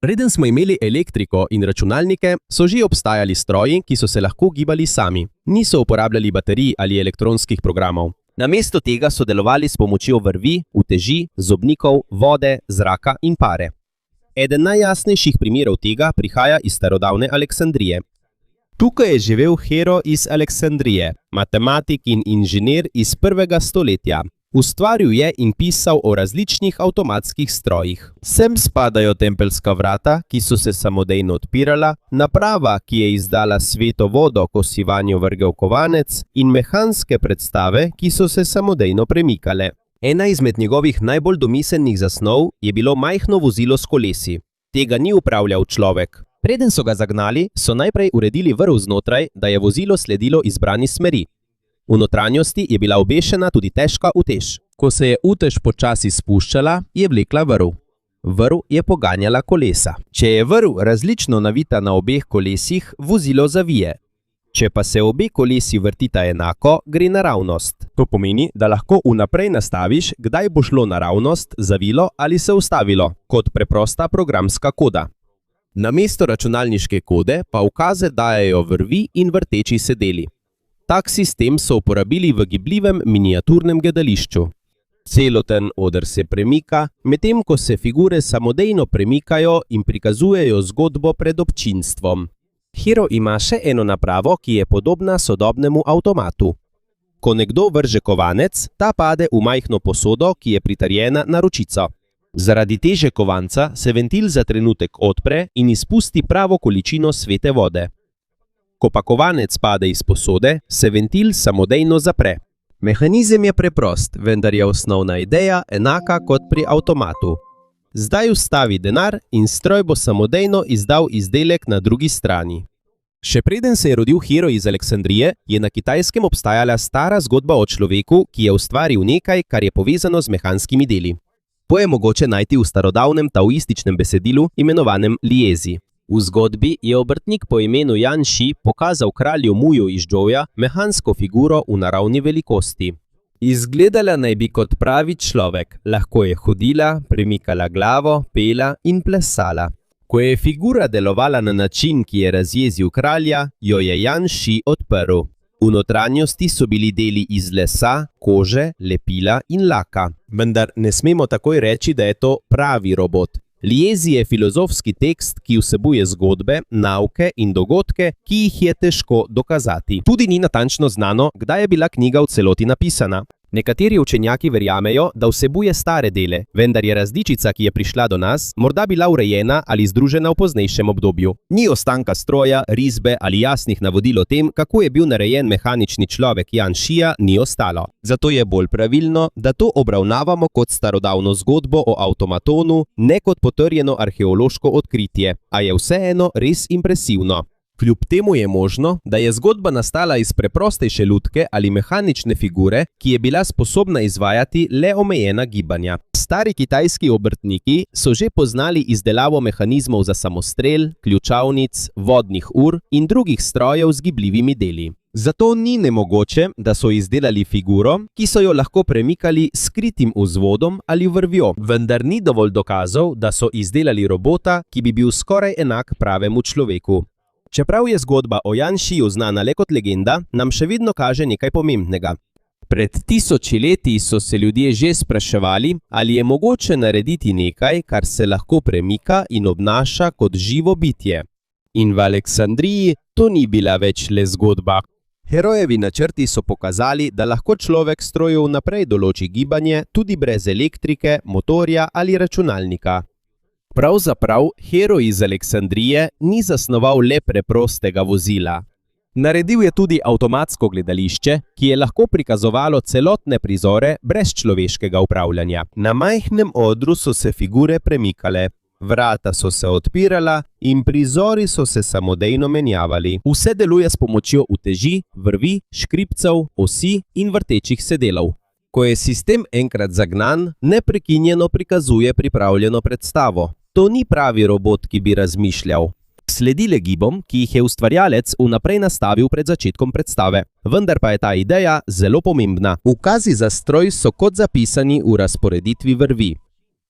Preden smo imeli elektriko in računalnike, so že obstajali stroji, ki so se lahko gibali sami. Niso uporabljali baterij ali elektronskih programov. Namesto tega so delovali s pomočjo vrvi, uteži, zobnikov, vode, zraka in pare. Eden najjasnejših primerov tega prihaja iz starodavne Aleksandrije. Tukaj je živel Hero iz Aleksandrije, matematik in inženir iz 1. stoletja. Ustvaril je in pisal o različnih avtomatskih strojih. Sem spadajo tempeljska vrata, ki so se samodejno odpirala, naprava, ki je izdala sveto vodo, ko si vanjo vrgel kovanec, in mehanske predstave, ki so se samodejno premikale. Ena izmed njegovih najbolj domiselnih zasnov je bilo majhno vozilo s kolesi. Tega ni upravljal človek. Preden so ga zagnali, so najprej uredili vrv znotraj, da je vozilo sledilo izbrani smeri. V notranjosti je bila obešena tudi težka utež. Ko se je utež počasi spuščala, je vlekla vrv. Vrv je poganjala kolesa. Če je vrv različno navita na obeh kolesih, vozilo zavije. Če pa se obe kolesi vrtita enako, gre naravnost. To pomeni, da lahko vnaprej nastaviš, kdaj bo šlo naravnost, zavilo ali se ustavilo, kot preprosta programska koda. Namesto računalniške kode pa ukaze dajejo vrvi in vrteči se deli. Tak sistem so uporabili v gibljivem miniaturnem gledališču. Celoten oder se premika, medtem ko se figure samodejno premikajo in prikazujejo zgodbo pred občinstvom. Hero ima še eno napravo, ki je podobna sodobnemu avtomatu. Ko nekdo vrže kovanec, ta pade v majhno posodo, ki je pritrjena na ročico. Zaradi teže kovanca se ventil za trenutek odpre in izpusti pravo količino svete vode. Ko pa kovanec pade iz posode, se ventil samodejno zapre. Mehanizem je preprost, vendar je osnovna ideja enaka kot pri avtomatu. Zdaj vstavi denar in stroj bo samodejno izdal izdelek na drugi strani. Še preden se je rodil Hero iz Aleksandrije, je na Kitajskem obstajala stara zgodba o človeku, ki je ustvaril nekaj, kar je povezano z mehanskimi deli. To je mogoče najti v starodavnem taoističnem besedilu, imenovanem Liezi. V zgodbi je obrtnik po imenu Yan Shi pokazal kralju Muju iz Zhouja mehansko figuro v naravni velikosti. Izgledala naj bi kot pravi človek, lahko je hodila, premikala glavo, pela in plesala. Ko je figura delovala na način, ki je razjezil kralja, jo je Yan Shi odprl. V notranjosti so bili deli iz lesa, kože, lepila in laka. Vendar ne smemo takoj reči, da je to pravi robot. Liezi je filozofski tekst, ki vsebuje zgodbe, nauke in dogodke, ki jih je težko dokazati. Tudi ni natančno znano, kdaj je bila knjiga v celoti napisana. Nekateri učenjaki verjamejo, da vsebuje stare dele, vendar je različica, ki je prišla do nas, morda bila urejena ali združena v poznejšem obdobju. Ni ostanka stroja, risbe ali jasnih navodil o tem, kako je bil narejen mehanični človek Yan Shija, ni ostalo. Zato je bolj pravilno, da to obravnavamo kot starodavno zgodbo o avtomatonu, ne kot potrjeno arheološko odkritje, a je vseeno res impresivno. Kljub temu je možno, da je zgodba nastala iz preprostejše lutke ali mehanične figure, ki je bila sposobna izvajati le omejena gibanja. Stari kitajski obrtniki so že poznali izdelavo mehanizmov za samostrel, ključavnic, vodnih ur in drugih strojev z gibljivimi deli. Zato ni nemogoče, da so izdelali figuro, ki so jo lahko premikali s skritim vzvodom ali vrvjo, vendar ni dovolj dokazov, da so izdelali robota, ki bi bil skoraj enak pravemu človeku. Čeprav je zgodba o Yan Shiju znana le kot legenda, nam še vedno kaže nekaj pomembnega. Pred 1000 leti so se ljudje že spraševali, ali je mogoče narediti nekaj, kar se lahko premika in obnaša kot živo bitje. In v Aleksandriji to ni bila več le zgodba. Herojevi načrti so pokazali, da lahko človek stroju vnaprej določi gibanje tudi brez elektrike, motorja ali računalnika. Pravzaprav Hero iz Aleksandrije ni zasnoval le preprostega vozila. Naredil je tudi avtomatsko gledališče, ki je lahko prikazovalo celotne prizore brez človeškega upravljanja. Na majhnem odru so se figure premikale, vrata so se odpirala in prizori so se samodejno menjavali. Vse deluje s pomočjo uteži, vrvi, škripcev, osi in vrtečih se delov. Ko je sistem enkrat zagnan, neprekinjeno prikazuje pripravljeno predstavo. To ni pravi robot, ki bi razmišljal. Sledi le gibom, ki jih je ustvarjalec vnaprej nastavil pred začetkom predstave. Vendar pa je ta ideja zelo pomembna. Ukazi za stroj so kot zapisani v razporeditvi vrvi.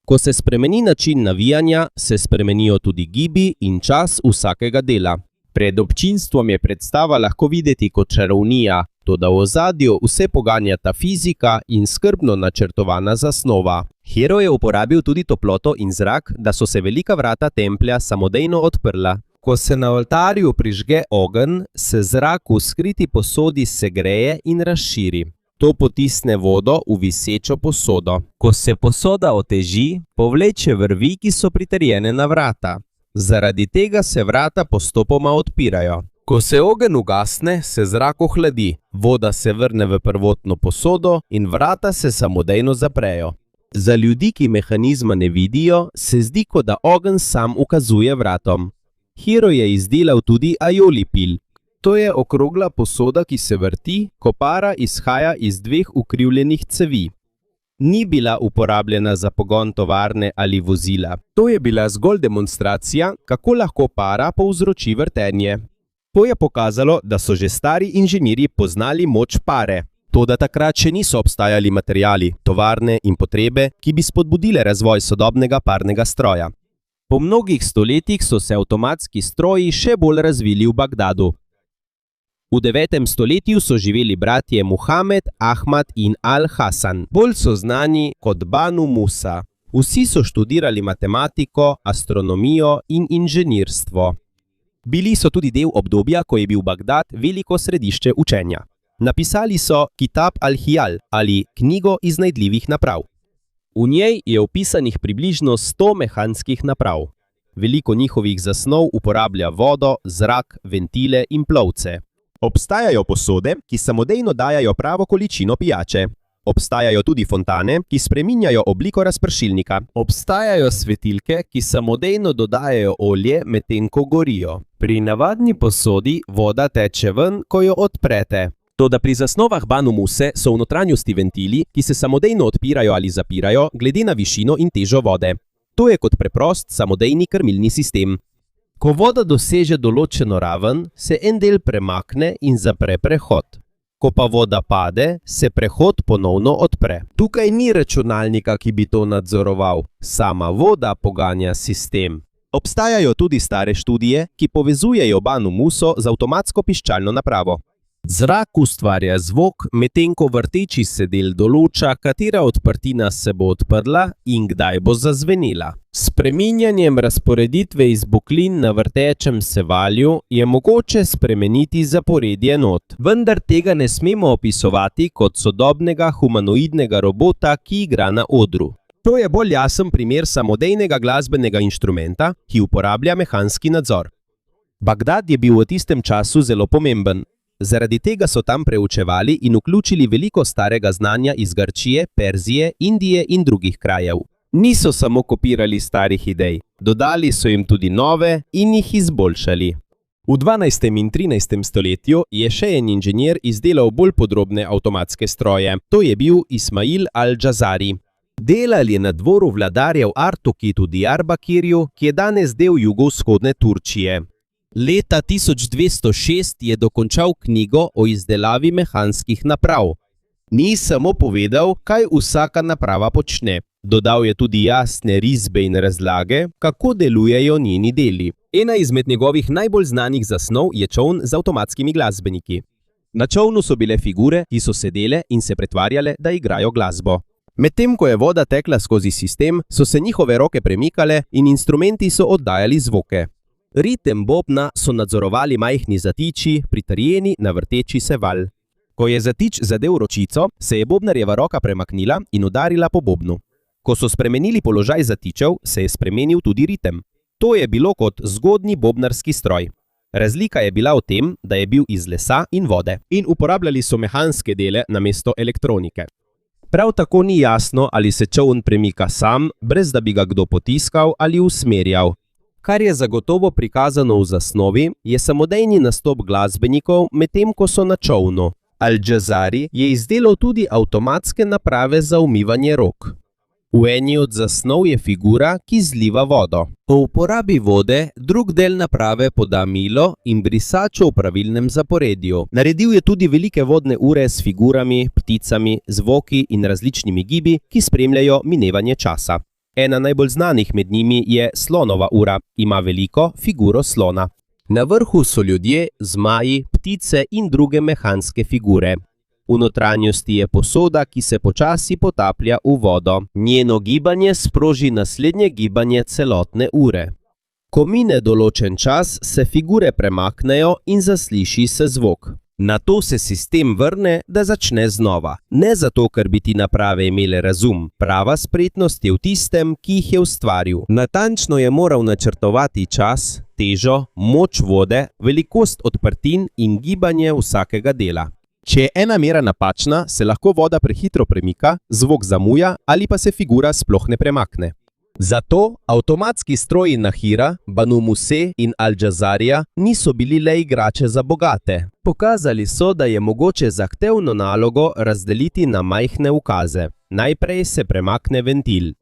Ko se spremeni način navijanja, se spremenijo tudi gibi in čas vsakega dela. Pred občinstvom je predstava lahko videti kot čarovnija, toda v ozadju vse poganjata fizika in skrbno načrtovana zasnova. Hero je uporabil tudi toploto in zrak, da so se velika vrata templja samodejno odprla. Ko se na oltarju prižge ogenj, se zrak v skriti posodi segreje in razširi. To potisne vodo v visečo posodo. Ko se posoda oteži, povleče vrvi, ki so pritrjene na vrata. Zaradi tega se vrata postopoma odpirajo. Ko se ogenj ugasne, se zrak ohladi, voda se vrne v prvotno posodo in vrata se samodejno zaprejo. Za ljudi, ki mehanizma ne vidijo, se zdi, kot da ogenj sam ukazuje vratom. Hero je izdelal tudi aioli pil. To je okrogla posoda, ki se vrti, ko para izhaja iz dveh ukrivljenih cevi. Ni bila uporabljena za pogon tovarne ali vozila. To je bila zgolj demonstracija, kako lahko para povzroči vrtenje. To je pokazalo, da so že stari inženirji poznali moč pare. Toda takrat še niso obstajali materiali, tovarne in potrebe, ki bi spodbudile razvoj sodobnega parnega stroja. Po mnogih stoletjih so se avtomatski stroji še bolj razvili v Bagdadu. V 9. stoletju so živeli bratje Muhamed, Ahmad in Al-Hasan. Bolj so znani kot Banu Musa. Vsi so študirali matematiko, astronomijo in inženirstvo. Bili so tudi del obdobja, ko je bil Bagdad veliko središče učenja. Napisali so Kitab al-Hijal ali knjigo iznajdljivih naprav. V njej je opisanih približno 100 mehanskih naprav. Veliko njihovih zasnov uporablja vodo, zrak, ventile in plovce. Obstajajo posode, ki samodejno dajajo pravo količino pijače. Obstajajo tudi fontane, ki spreminjajo obliko razpršilnika. Obstajajo svetilke, ki samodejno dodajajo olje, medtem ko gorijo. Pri navadni posodi voda teče ven, ko jo odprete. Toda pri zasnovah Banu Muse so v notranjosti ventili, ki se samodejno odpirajo ali zapirajo, glede na višino in težo vode. To je kot preprost samodejni krmilni sistem. Ko voda doseže določeno raven, se en del premakne in zapre prehod. Ko pa voda pade, se prehod ponovno odpre. Tukaj ni računalnika, ki bi to nadzoroval. Sama voda poganja sistem. Obstajajo tudi stare študije, ki povezujejo Banu Muso z avtomatsko piščalno napravo. Zrak ustvarja zvok, medtem ko vrteči se del določa, katera odprtina se bo odprla in kdaj bo zazvenela. S spreminjanjem razporeditve izbuklin na vrtečem se valju je mogoče spremeniti zaporedje not. Vendar tega ne smemo opisovati kot sodobnega humanoidnega robota, ki igra na odru. To je bolj jasen primer samodejnega glasbenega inštrumenta, ki uporablja mehanski nadzor. Bagdad je bil v tistem času zelo pomemben. Zaradi tega so tam preučevali in vključili veliko starega znanja iz Grčije, Perzije, Indije in drugih krajev. Niso samo kopirali starih idej, dodali so jim tudi nove in jih izboljšali. V 12. in 13. stoletju je še en inženir izdelal bolj podrobne avtomatske stroje. To je bil Ismail al-Džazari. Delal je na dvoru vladarjev Artukid v Diyarbakirju, ki je danes del jugovzhodne Turčije. Leta 1206 je dokončal knjigo o izdelavi mehanskih naprav. Ni samo povedal, kaj vsaka naprava počne. Dodal je tudi jasne risbe in razlage, kako delujejo njeni deli. Ena izmed njegovih najbolj znanih zasnov je čoln z avtomatskimi glasbeniki. Na čolnu so bile figure, ki so sedele in se pretvarjale, da igrajo glasbo. Medtem ko je voda tekla skozi sistem, so se njihove roke premikale in instrumenti so oddajali zvoke. Ritem bobna so nadzorovali majhni zatiči, pritrjeni na vrteči se val. Ko je zatič zadel ročico, se je bobnarjeva roka premaknila in udarila po bobnu. Ko so spremenili položaj zatičev, se je spremenil tudi ritem. To je bilo kot zgodnji bobnarski stroj. Razlika je bila v tem, da je bil iz lesa in vode in uporabljali so mehanske dele namesto elektronike. Prav tako ni jasno, ali se čoln premika sam, brez da bi ga kdo potiskal ali usmerjal. Kar je zagotovo prikazano v zasnovi, je samodejni nastop glasbenikov, medtem ko so na čolnu. Al-Džazari je izdelal tudi avtomatske naprave za umivanje rok. V eni od zasnov je figura, ki zliva vodo. Po uporabi vode drug del naprave poda milo in brisačo v pravilnem zaporedju. Naredil je tudi velike vodne ure s figurami, pticami, zvoki in različnimi gibi, ki spremljajo minevanje časa. Ena najbolj znanih med njimi je slonova ura, ima veliko figuro slona. Na vrhu so ljudje, zmaji, ptice in druge mehanske figure. V notranjosti je posoda, ki se počasi potaplja v vodo. Njeno gibanje sproži naslednje gibanje celotne ure. Ko mine določen čas, se figure premaknejo in zasliši se zvok. Nato se sistem vrne, da začne znova. Ne zato, ker bi ti naprave imele razum. Prava spretnost je v tistem, ki jih je ustvaril. Natančno je moral načrtovati čas, težo, moč vode, velikost odprtin in gibanje vsakega dela. Če je ena mera napačna, se lahko voda prehitro premika, zvok zamuja ali pa se figura sploh ne premakne. Zato avtomatski stroji Nahira, Banu Muse in Al-Jazarija niso bili le igrače za bogate. Pokazali so, da je mogoče zahtevno nalogo razdeliti na majhne ukaze. Najprej se premakne ventil.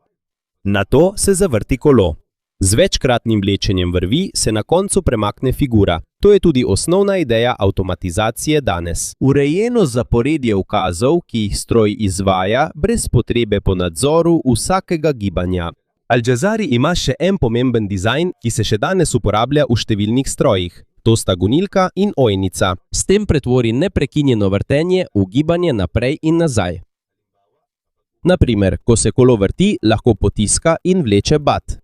Nato se zavrti kolo. Z večkratnim vlečenjem vrvi se na koncu premakne figura. To je tudi osnovna ideja avtomatizacije danes. Urejeno zaporedje ukazov, ki jih stroj izvaja, brez potrebe po nadzoru vsakega gibanja. Al-Jazari ima še en pomemben dizajn, ki se še danes uporablja v številnih strojih. To sta gonilka in ojnica. S tem pretvori neprekinjeno vrtenje v gibanje naprej in nazaj. Naprimer, ko se kolo vrti, lahko potiska in vleče bat.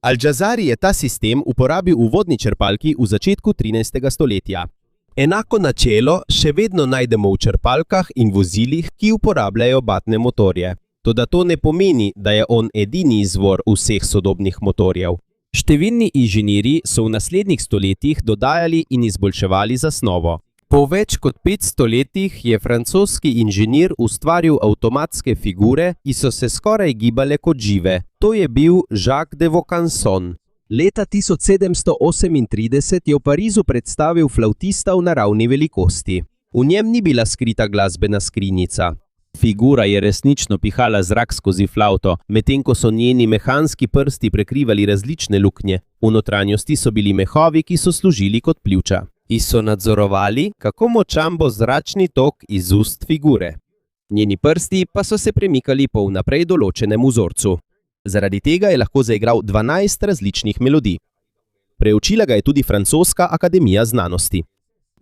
Al-Jazari je ta sistem uporabil v vodni črpalki v začetku 13. stoletja. Enako načelo še vedno najdemo v črpalkah in vozilih, ki uporabljajo batne motorje. Toda to ne pomeni, da je on edini izvor vseh sodobnih motorjev. Številni inženirji so v naslednjih stoletjih dodajali in izboljševali zasnovo. Po več kot 500 letih je francoski inženir ustvaril avtomatske figure, ki so se skoraj gibale kot žive. To je bil Jacques de Vaucanson. Leta 1738 je v Parizu predstavil flavtista v naravni velikosti. V njem ni bila skrita glasbena skrinjica. Figura je resnično pihala zrak skozi flavto, medtem ko so njeni mehanski prsti prekrivali različne luknje. V notranjosti so bili mehovi, ki so služili kot pljuča. In so nadzorovali, kako močan bo zračni tok iz ust figure. Njeni prsti pa so se premikali po vnaprej določenem vzorcu. Zaradi tega je lahko zaigral 12 različnih melodij. Preučila ga je tudi Francoska akademija znanosti.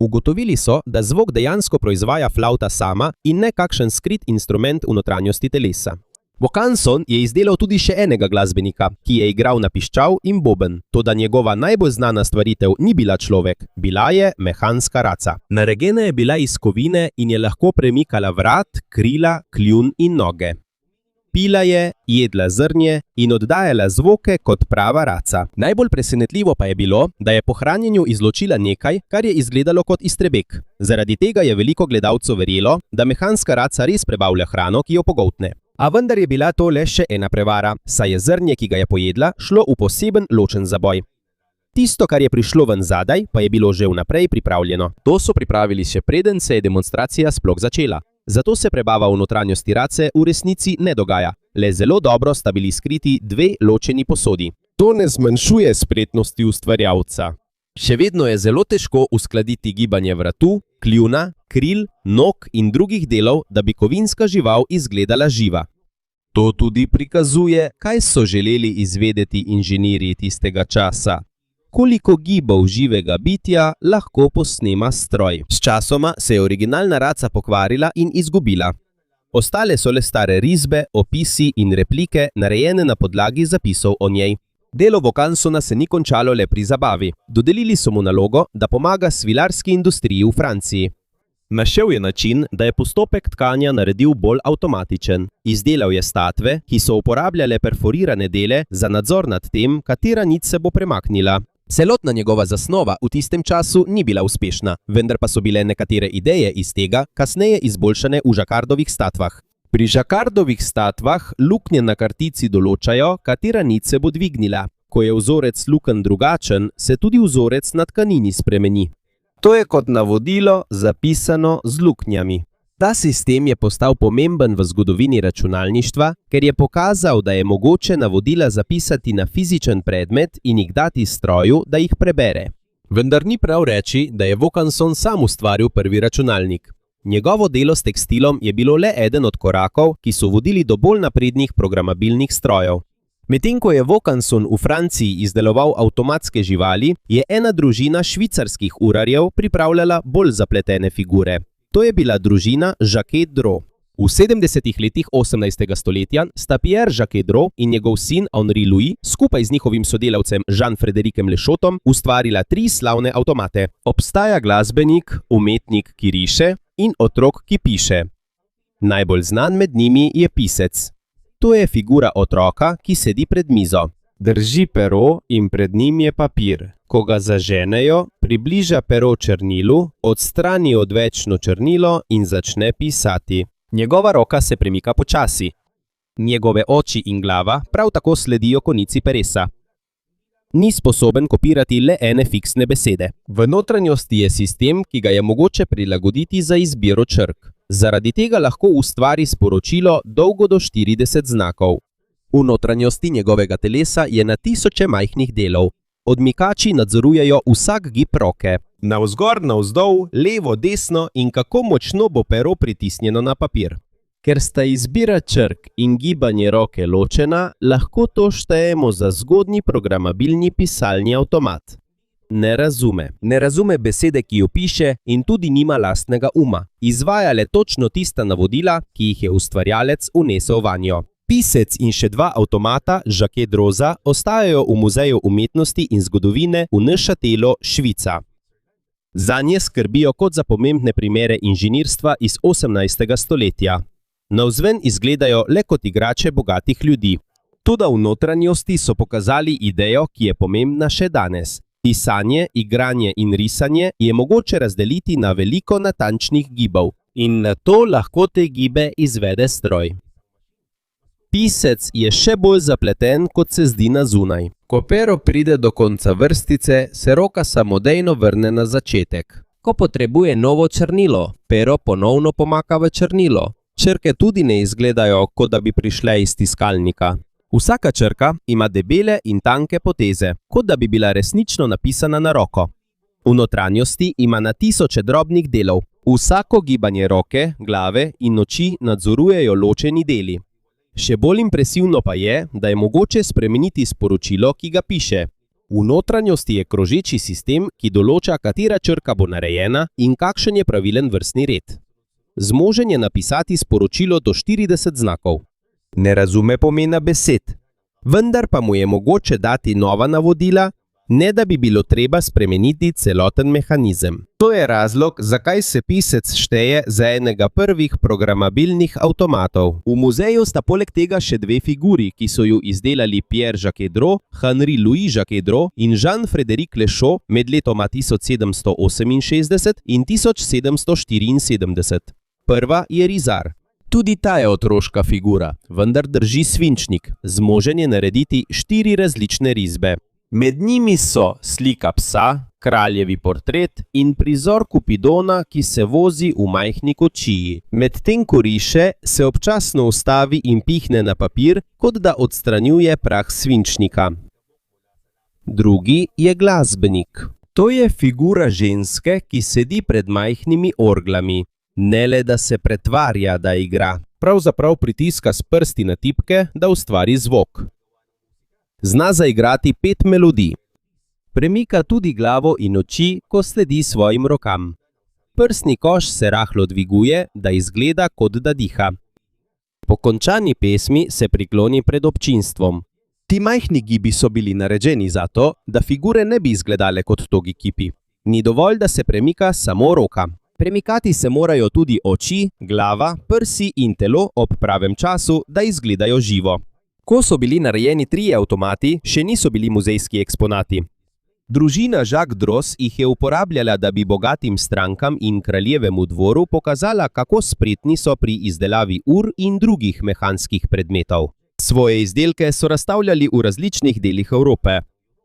Ugotovili so, da zvok dejansko proizvaja flavta sama in ne kakšen skrit instrument v notranjosti telesa. Vaucanson je izdelal tudi še enega glasbenika, ki je igral na piščal in boben. Toda njegova najbolj znana stvaritev ni bila človek, bila je mehanska raca. Narejena je bila iz kovine in je lahko premikala vrat, krila, kljun in noge. Pila je, jedla zrnje in oddajala zvoke kot prava raca. Najbolj presenetljivo pa je bilo, da je po hranjenju izločila nekaj, kar je izgledalo kot iztrebek. Zaradi tega je veliko gledalcev verjelo, da mehanska raca res prebavlja hrano, ki jo pogoltne. A vendar je bila to le še ena prevara, saj je zrnje, ki ga je pojedla, šlo v poseben ločen zaboj. Tisto, kar je prišlo ven zadaj, pa je bilo že vnaprej pripravljeno. To so pripravili še preden se je demonstracija sploh začela. Zato se prebava v notranjosti race v resnici ne dogaja. Le zelo dobro sta bili skriti dve ločeni posodi. To ne zmanjšuje spretnosti ustvarjalca. Še vedno je zelo težko uskladiti gibanje vratu, kljuna, kril, nog in drugih delov, da bi kovinska žival izgledala živa. To tudi prikazuje, kaj so želeli izvedeti inženirji tistega časa. Koliko gibov živega bitja lahko posnema stroj. Sčasoma se je originalna raca pokvarila in izgubila. Ostale so le stare risbe, opisi in replike, narejene na podlagi zapisov o njej. Delo Vaucansona se ni končalo le pri zabavi. Dodelili so mu nalogo, da pomaga svilarski industriji v Franciji. Našel je način, da je postopek tkanja naredil bolj avtomatičen. Izdelal je statve, ki so uporabljale perforirane dele za nadzor nad tem, katera nit se bo premaknila. Celotna njegova zasnova v tistem času ni bila uspešna, vendar pa so bile nekatere ideje iz tega kasneje izboljšane v žakardovih statvah. Pri žakardovih statvah luknje na kartici določajo, katera nit se bo dvignila. Ko je vzorec lukenj drugačen, se tudi vzorec na tkanini spremeni. To je kot navodilo zapisano z luknjami. Ta sistem je postal pomemben v zgodovini računalništva, ker je pokazal, da je mogoče navodila zapisati na fizičen predmet in jih dati stroju, da jih prebere. Vendar ni prav reči, da je Vaucanson sam ustvaril prvi računalnik. Njegovo delo s tekstilom je bilo le eden od korakov, ki so vodili do bolj naprednih programabilnih strojev. Medtem ko je Vaucanson v Franciji izdeloval avtomatske živali, je ena družina švicarskih urarjev pripravljala bolj zapletene figure. To je bila družina Jacquet-Dreux. V 70. letih 18. stoletja sta Pierre Jacquet-Dreux in njegov sin Henri Louis skupaj z njihovim sodelavcem Jean-Frédéricem Lechotom ustvarila 3 slavne avtomate. Obstaja glasbenik, umetnik, ki riše in otrok, ki piše. Najbolj znan med njimi je pisec. To je figura otroka, ki sedi pred mizo. Drži pero in pred njim je papir. Ko ga zaženejo, približa pero črnilu, odstrani odvečno črnilo in začne pisati. Njegova roka se premika počasi. Njegove oči in glava prav tako sledijo konici peresa. Ni sposoben kopirati le ene fiksne besede. V notranjosti je sistem, ki ga je mogoče prilagoditi za izbiro črk. Zaradi tega lahko ustvari sporočilo dolgo do 40 znakov. V notranjosti njegovega telesa je na tisoče majhnih delov. Odmikači nadzorujejo vsak gib roke. Navzgor, navzdol, levo, desno in kako močno bo pero pritisnjeno na papir. Ker sta izbira črk in gibanje roke ločena, lahko to štejemo za zgodnji programabilni pisalni avtomat. Ne razume besede, ki jo piše, in tudi nima lastnega uma. Izvaja le točno tista navodila, ki jih je ustvarjalec vnesel vanjo. Pisec in še 2 avtomata Jacquet-Dreuxa ostajajo v Muzeju umetnosti in zgodovine v Neuchâtelu, Švica. Zanje skrbijo kot za pomembne primere inženirstva iz 18. stoletja. Navzven izgledajo le kot igrače bogatih ljudi. Toda v notranjosti so pokazali idejo, ki je pomembna še danes. Pisanje, igranje in risanje je mogoče razdeliti na veliko natančnih gibov in na to lahko te gibe izvede stroj. Pisec je še bolj zapleten, kot se zdi na zunaj. Ko pero pride do konca vrstice, se roka samodejno vrne na začetek. Ko potrebuje novo črnilo, pero ponovno pomaka v črnilo. Črke tudi ne izgledajo, kot da bi prišle iz tiskalnika. Vsaka črka ima debele in tanke poteze, kot da bi bila resnično napisana na roko. V notranjosti ima na tisoče drobnih delov. Vsako gibanje roke, glave in oči nadzorujejo ločeni deli. Še bolj impresivno pa je, da je mogoče spremeniti sporočilo, ki ga piše. V notranjosti je krožeči sistem, ki določa, katera črka bo narejena in kakšen je pravilen vrstni red. Zmožen je napisati sporočilo do 40 znakov. Ne razume pomena besed, vendar pa mu je mogoče dati nova navodila, ne da bi bilo treba spremeniti celoten mehanizem. To je razlog, zakaj se pisec šteje za enega prvih programabilnih avtomatov. V muzeju sta poleg tega še 2 figuri, ki so ju izdelali Pierre Jacquet-Dreux, Henri Louis Jacquet-Dreux in Jean-Frédéric Lechot med letoma 1768 in 1774. Prva je rizar. Tudi ta je otroška figura, vendar drži svinčnik, zmožen je narediti 4 različne risbe. Med njimi so slika psa, kraljevi portret in prizor Kupidona, ki se vozi v majhni kočiji. Medtem ko riše, se občasno ustavi in pihne na papir, kot da odstranjuje prah svinčnika. Drugi je glasbenik. To je figura ženske, ki sedi pred majhnimi orglami. Ne le, da se pretvarja, da igra, pravzaprav pritiska s prsti na tipke, da ustvari zvok. Zna zaigrati 5 melodij. Premika tudi glavo in oči, ko sledi svojim rokam. Prsni koš se rahlo dviguje, da izgleda, kot da diha. Po končani pesmi se prikloni pred občinstvom. Ti majhni gibi so bili naređeni zato, da figure ne bi izgledale kot togi kipi. Ni dovolj, da se premika samo roka. Premikati se morajo tudi oči, glava, prsi in telo ob pravem času, da izgledajo živo. Ko so bili narejeni 3 avtomati, še niso bili muzejski eksponati. Družina Jacques-Dreux jih je uporabljala, da bi bogatim strankam in kraljevemu dvoru pokazala, kako spretni so pri izdelavi ur in drugih mehanskih predmetov. Svoje izdelke so razstavljali v različnih delih Evrope.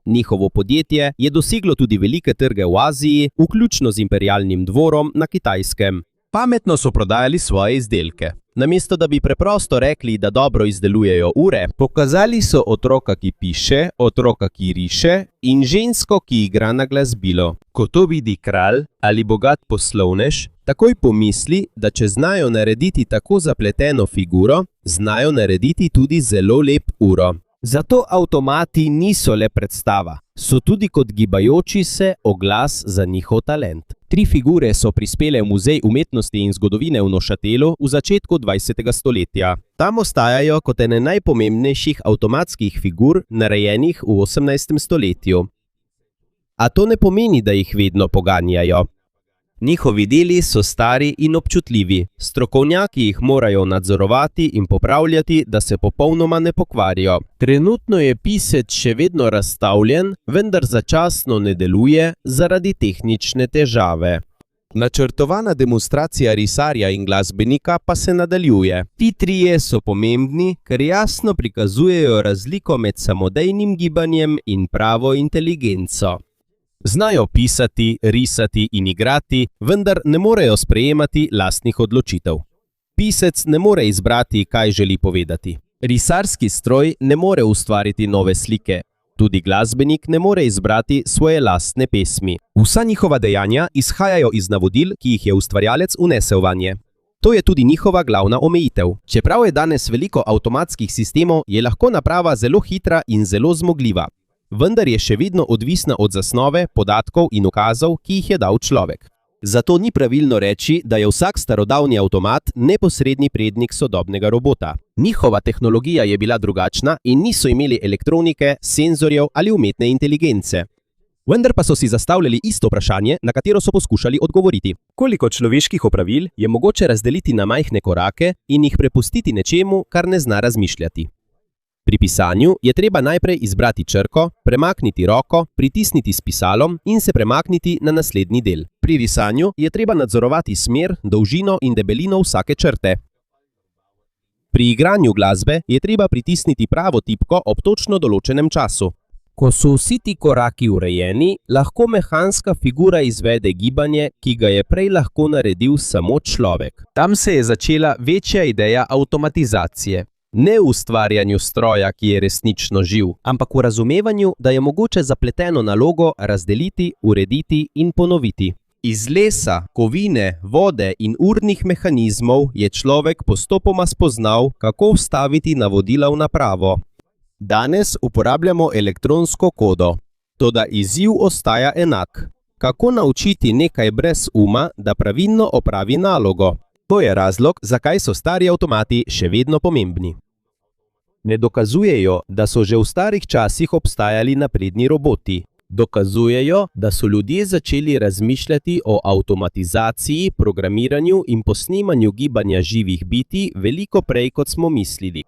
Njihovo podjetje je doseglo tudi velike trge v Aziji, vključno z imperialnim dvorom na Kitajskem. Pametno so prodajali svoje izdelke. Namesto da bi preprosto rekli, da dobro izdelujejo ure, pokazali so otroka, ki piše, otroka, ki riše in žensko, ki igra na glasbilo. Ko to vidi kralj ali bogat poslovnež, takoj pomisli, da če znajo narediti tako zapleteno figuro, znajo narediti tudi zelo lep uro. Zato avtomati niso le predstava, so tudi kot gibajoči se oglas za njihov talent. 3 figure so prispele v Muzej umetnosti in zgodovine v Neuchâtelu v začetku 20. stoletja. Tam ostajajo kot ene najpomembnejših avtomatskih figur, narejenih v 18. stoletju. A to ne pomeni, da jih vedno poganjajo. Njihovi deli so stari in občutljivi, strokovnjaki jih morajo nadzorovati in popravljati, da se popolnoma ne pokvarijo. Trenutno je pisec še vedno razstavljen, vendar začasno ne deluje zaradi tehnične težave. Načrtovana demonstracija risarja in glasbenika pa se nadaljuje. Ti trije so pomembni, ker jasno prikazujejo razliko med samodejnim gibanjem in pravo inteligenco. Znajo pisati, risati in igrati, vendar ne morejo sprejemati lastnih odločitev. Pisec ne more izbrati, kaj želi povedati. Risarski stroj ne more ustvariti nove slike. Tudi glasbenik ne more izbrati svoje lastne pesmi. Vsa njihova dejanja izhajajo iz navodil, ki jih je ustvarjalec vnesel vanje. To je tudi njihova glavna omejitev. Čeprav je danes veliko avtomatskih sistemov, je lahko naprava zelo hitra in zelo zmogljiva. Vendar je še vedno odvisna od zasnove, podatkov in ukazov, ki jih je dal človek. Zato ni pravilno reči, da je vsak starodavni avtomat neposredni prednik sodobnega robota. Njihova tehnologija je bila drugačna in niso imeli elektronike, senzorjev ali umetne inteligence. Vendar pa so si zastavljali isto vprašanje, na katero so poskušali odgovoriti. Koliko človeških opravil je mogoče razdeliti na majhne korake in jih prepustiti nečemu, kar ne zna razmišljati? Pri pisanju je treba najprej izbrati črko, premakniti roko, pritisniti s pisalom in se premakniti na naslednji del. Pri risanju je treba nadzorovati smer, dolžino in debelino vsake črte. Pri igranju glasbe je treba pritisniti pravo tipko ob točno določenem času. Ko so vsi ti koraki urejeni, lahko mehanska figura izvede gibanje, ki ga je prej lahko naredil samo človek. Tam se je začela večja ideja avtomatizacije. Ne v ustvarjanju stroja, ki je resnično živ, ampak v razumevanju, da je mogoče zapleteno nalogo razdeliti, urediti in ponoviti. Iz lesa, kovine, vode in urnih mehanizmov je človek postopoma spoznal, kako vstaviti navodila v napravo. Danes uporabljamo elektronsko kodo, toda izziv ostaja enak. Kako naučiti nekaj brez uma, da pravilno opravi nalogo? To je razlog, zakaj so stari avtomati še vedno pomembni. Ne dokazujejo, da so že v starih časih obstajali napredni roboti. Dokazujejo, da so ljudje začeli razmišljati o avtomatizaciji, programiranju in posnemanju gibanja živih bitij veliko prej, kot smo mislili.